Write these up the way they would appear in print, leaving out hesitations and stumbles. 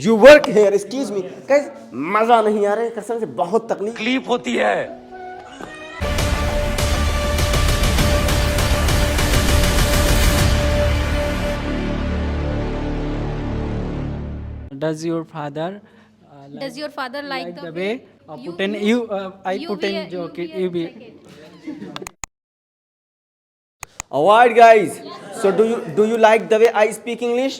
You work here, excuse me. Guys, मजा नहीं आ रहा है, कसम से बहुत तकलीफ होती है। Does your father Does your father like the way put in I put in joke you be Alright guys, so do you like the way I speak English?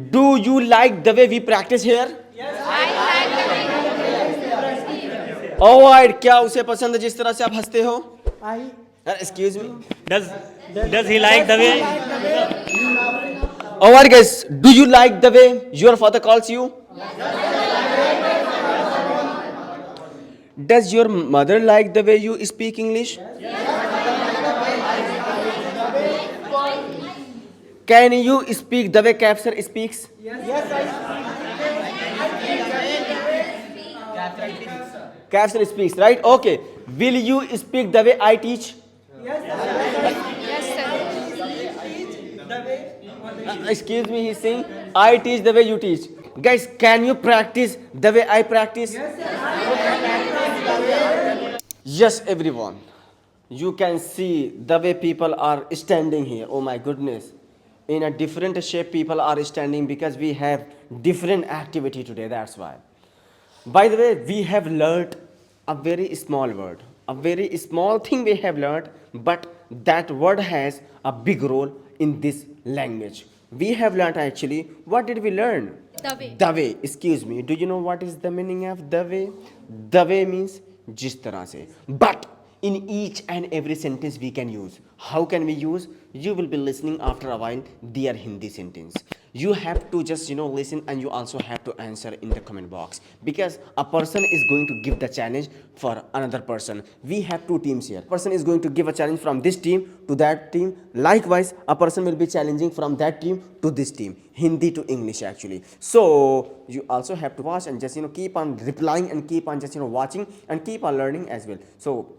Do you like the way we practice here? Alright, क्या उसे पसंद है जिस तरह से आप हंसते हो? Excuse me. Does he like the way? Alright guys, do you like the way your father calls you? Does your mother like the way you speak English? Can you speak the way Kapsar speaks? Kapsar speaks, right? Okay. Will you speak the way I teach? Yes, sir. Excuse me, he's saying, I teach the way you teach. Guys, can you practice the way I practice? Yes, everyone. You can see the way people are standing here. Oh my goodness. In a different shape, people are standing because we have different activity today. That's why. By the way, we have learned a very small word. A very small thing we have learned, but that word has a big role in this language. We have learned actually, what did we learn? The way. The way, excuse me. Do you know what is the meaning of the way? The way means जिस तरह से. But in each and every sentence we can use. How can we use? You will be listening after a while their Hindi sentence. You have to just listen, and you also have to answer in the comment box, because a person is going to give the challenge for another person. We have two teams here. Person is going to give a challenge from this team to that team. Likewise, a person will be challenging from that team to this team. Hindi to English actually. So you also have to watch and just keep on replying and keep on just watching and keep on learning as well. So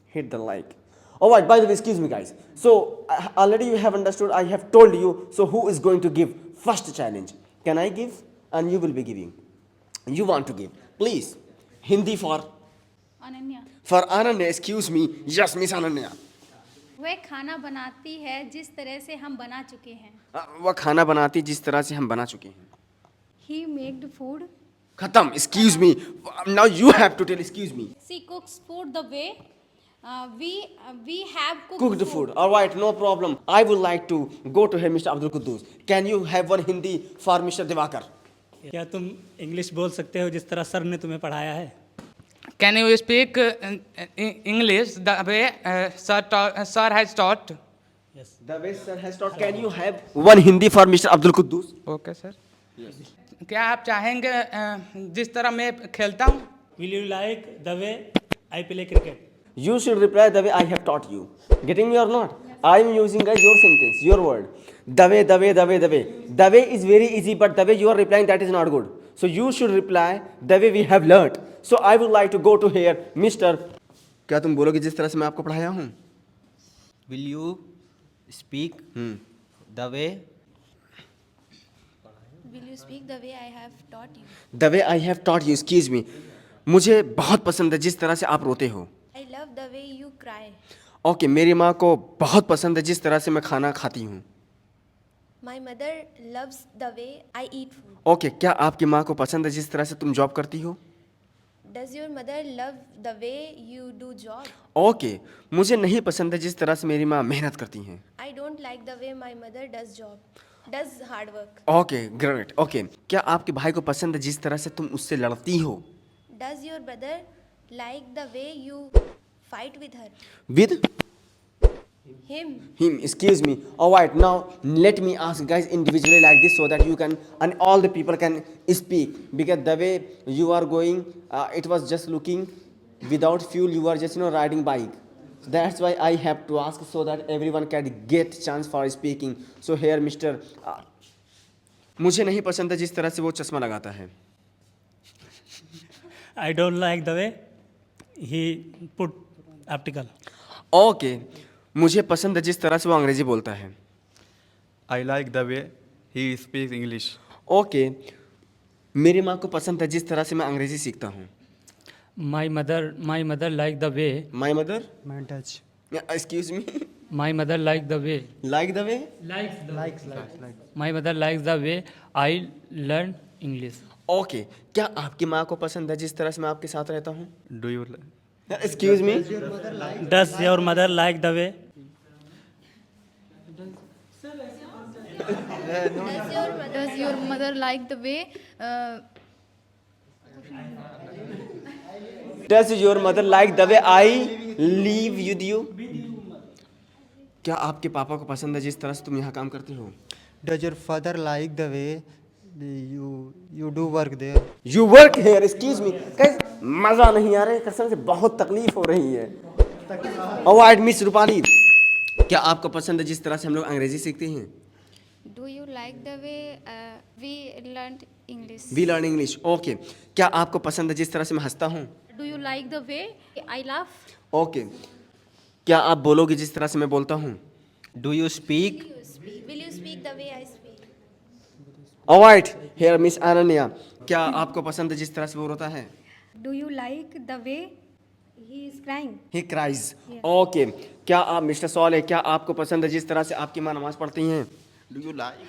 hit the like. Alright, by the way, excuse me guys. So already you have understood, I have told you. So who is going to give first challenge? Can I give? And you will be giving. You want to give. Please. Hindi for Ananya, Ananya, excuse me. Yes, Miss Ananya. वह खाना बनाती है जिस तरह से हम बना चुके हैं. वह खाना बनाती जिस तरह से हम बना चुके हैं. He made food. Khatam, excuse me. Now you have to tell, excuse me. She cooks food the way we have Cooked food. Alright, no problem. I would like to go to here, Mr. Abdul Quddus. Can you have one Hindi for Mr. Divakar? क्या तुम English बोल सकते हो जिस तरह sir ने तुम्हें पढ़ाया है? Can you speak English the way sir has taught? The way sir has taught. Can you have one Hindi for Mr. Abdul Quddus? Okay, sir. क्या आप चाहेंगे जिस तरह मैं खेलता हूँ? Will you like the way I play cricket? You should reply the way I have taught you. Getting me or not? I am using guys your sentence, your word. The way, the way, the way, the way. The way is very easy, but the way you are replying, that is not good. So you should reply the way we have learnt. So I would like to go to here, Mr. क्या तुम बोलोगे जिस तरह से मैं आपको पढ़ाया हूँ? Will you speak the way? Will you speak the way I have taught you? The way I have taught you, excuse me. मुझे बहुत पसंद है जिस तरह से आप रोते हो. I love the way you cry. Okay, मेरी माँ को बहुत पसंद है जिस तरह से मैं खाना खाती हूँ. My mother loves the way I eat food. Okay, क्या आपकी माँ को पसंद है जिस तरह से तुम जॉब करती हो? Does your mother love the way you do job? Okay, मुझे नहीं पसंद है जिस तरह से मेरी माँ मेहनत करती हैं. I don't like the way my mother does job. Does hard work. Okay, great. Okay, क्या आपके भाई को पसंद है जिस तरह से तुम उससे लड़ती हो? Does your brother like the way you fight with her? With Him. him, excuse me. Alright, now let me ask guys individually like this so that you can and all the people can speak, because the way you are going, it was just looking without fuel. You are just riding bike. That's why I have to ask so that everyone can get chance for speaking. So here, Mr. मुझे नहीं पसंद है जिस तरह से वो चश्मा लगाता है. I don't like the way he put optical. Okay, मुझे पसंद है जिस तरह से वो अंग्रेजी बोलता है. I like the way he speaks English. Okay, मेरी माँ को पसंद है जिस तरह से मैं अंग्रेजी सीखता हूँ. My mother like the way. My mother, My touch. Excuse me, My mother like the way. Like the way. My mother likes the way I learn English. Okay, क्या आपकी माँ को पसंद है जिस तरह से मैं आपके साथ रहता हूँ? Do you li- excuse me, Does your mother like the way? Does your mother like the way does your mother like the way I leave with you? क्या आपके पापा को पसंद है जिस तरह से तुम यहाँ काम करते हो? Does your father like the way you do work there? You work here, excuse me, मजा नहीं आ रहा है, कसम से बहुत तकलीफ हो रही है. अवॉइड मिस रूपाली, क्या आपको पसंद है जिस तरह से हम लोग अंग्रेजी सीखते हैं? do you like the way we learned English? We learn English. Okay, क्या आपको पसंद है जिस तरह से मैं हंसता हूँ? Do you like the way I laugh? Okay, क्या आप बोलोगे जिस तरह से मैं बोलता हूँ? Do you speak? Will you speak the way I speak? Avoid here Miss Ananya, क्या आपको पसंद है जिस तरह से वो रोता है? Do you like the way he is crying? He cries. Okay, क्या आप मिस्टर सॉले, क्या आपको पसंद है जिस तरह से आपकी माँ नमाज पढ़ती हैं? Do you like?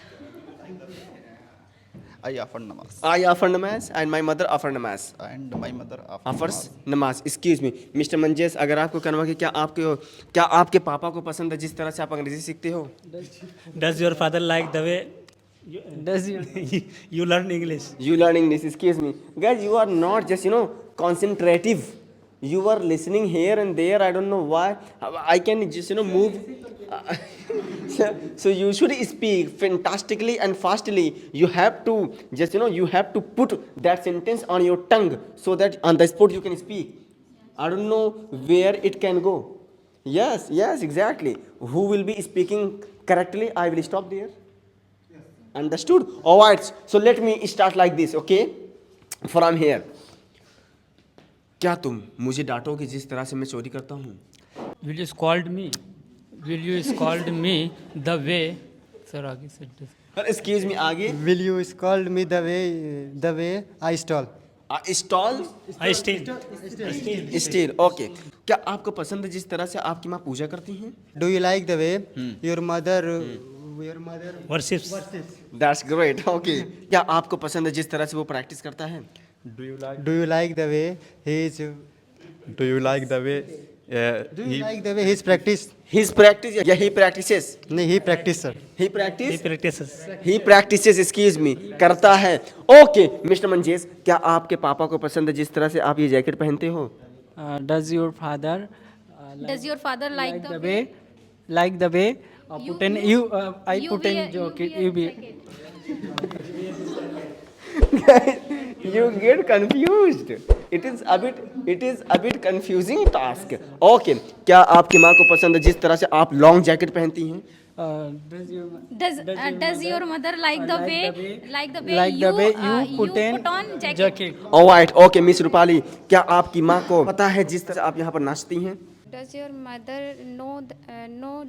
I offer namaz. I offer नमाज एंड माई मदर ऑफर नमाज. And my mother ऑफर्स नमाज. एक्सक्यूज मी मिस्टर मंजेस, अगर आपको कहना कि क्या आपके पापा को पसंद है जिस तरह से आप अंग्रेजी सीखते हो? Does your father like the way Does your you learn English? You learning this, excuse me. Guys, you are not just, concentrative. You are listening here and there. I don't know why. I can just, move. So you should speak fantastically and fastly. You have to just, you have to put that sentence on your tongue so that on the spot you can speak. I don't know where it can go. Yes, exactly. Who will be speaking correctly? I will stop there. Understood? All right. So let me start like this, okay? From here. क्या तुम मुझे डांटोगे जिस तरह से मैं चोरी करता हूँ? will you scold me? Will you scold me the way? Sir, आगे sentence. Excuse me, आगे. Will you scold me the way I stole? Stall? I steal. Steal. Okay. क्या आपको पसंद है जिस तरह से आपकी माँ पूजा करती हैं? Do you like the way your mother Worships. That's great. Okay. क्या आपको पसंद है जिस तरह से वो प्रैक्टिस करता है? Do you like? Do you like the way he is? Do you like the way? Do you like the way his practice? His practice या he practices? नहीं, he practice sir. He He practice? practices. He practices. Excuse me. करता है. Okay. Mister मंजेस, क्या आपके पापा को पसंद है जिस तरह से आप ये जैकेट पहनते हो? Does your father Does your father like the way like the way You put in wear- you I you put in wear- jacket you you wear be You get confused. It is a bit confusing task. Okay. क्या आपकी माँ को पसंद है जिस तरह से आप लॉन्ग जैकेट पहनती हैं? does your mother like the way you put in on jacket? Alright. Okay. Miss Rupali, क्या आपकी माँ को पता है जिस तरह से आप यहाँ पर नाचती हैं? Does your mother know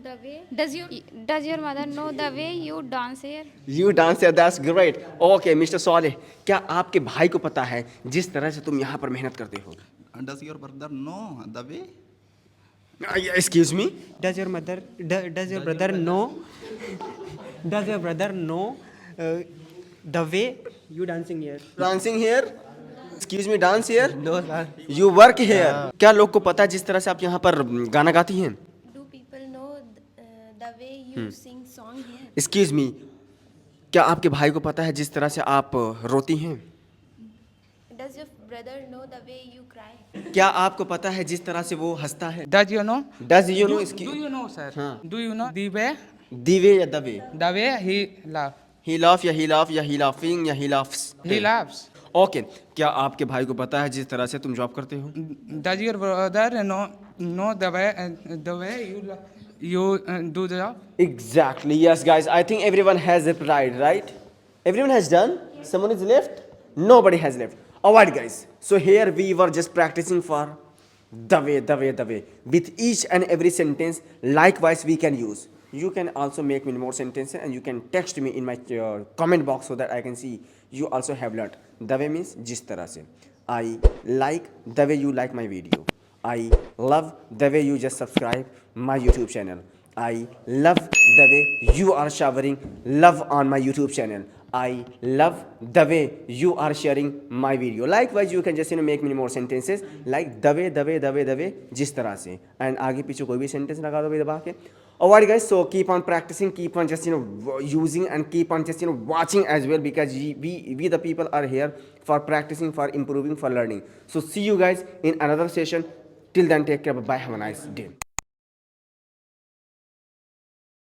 the way? Does your mother know the way you dance here? You dance here. That's great. Okay. Mister सॉले, क्या आपके भाई को पता है जिस तरह से तुम यहाँ पर मेहनत करते हो? Does your brother know the way? Excuse me. Does your brother know the way you dancing here? Dancing here. Excuse me. Dance here. No sir. You work here. क्या लोग को पता है जिस तरह से आप यहाँ पर गाना गाती हैं? Do people know the way you sing song here? Excuse me. क्या आपके भाई को पता है जिस तरह से आप रोती हैं? Does your brother know the way you cry? क्या आपको पता है जिस तरह से वो हंसता है? Does you know? Does you know? Do you know, sir? हाँ. Do you know the way? The way या the way? The way he laugh. He laugh या he laugh या he laughing या he laughs? He laughs. Okay. क्या आपके भाई को पता है जिस तरह से तुम जॉब करते हो? Does your brother know the way you do the job? Exactly. Yes, guys. I think everyone has replied, right? Everyone has done? Someone is left? Nobody has left. Alright, guys. So here we were just practicing for the way. With each and every sentence, likewise we can use. you can also make many more sentences and you can text me in my comment box so that I can see you also have learnt. The way means जिस तरह से. I like the way you like my video. I love the way you just subscribe my YouTube channel. I love the way you are showering love on my YouTube channel. I love the way you are sharing my video. Likewise, you can just make many more sentences like the way जिस तरह से, and आगे पीछे कोई भी sentence लगा दो दबा के. Alright guys, so keep on practicing, keep on just using and keep on just watching as well, because we the people are here for practicing, for improving, for learning. So see you guys in another session. Till then, take care. Bye. Have a nice day.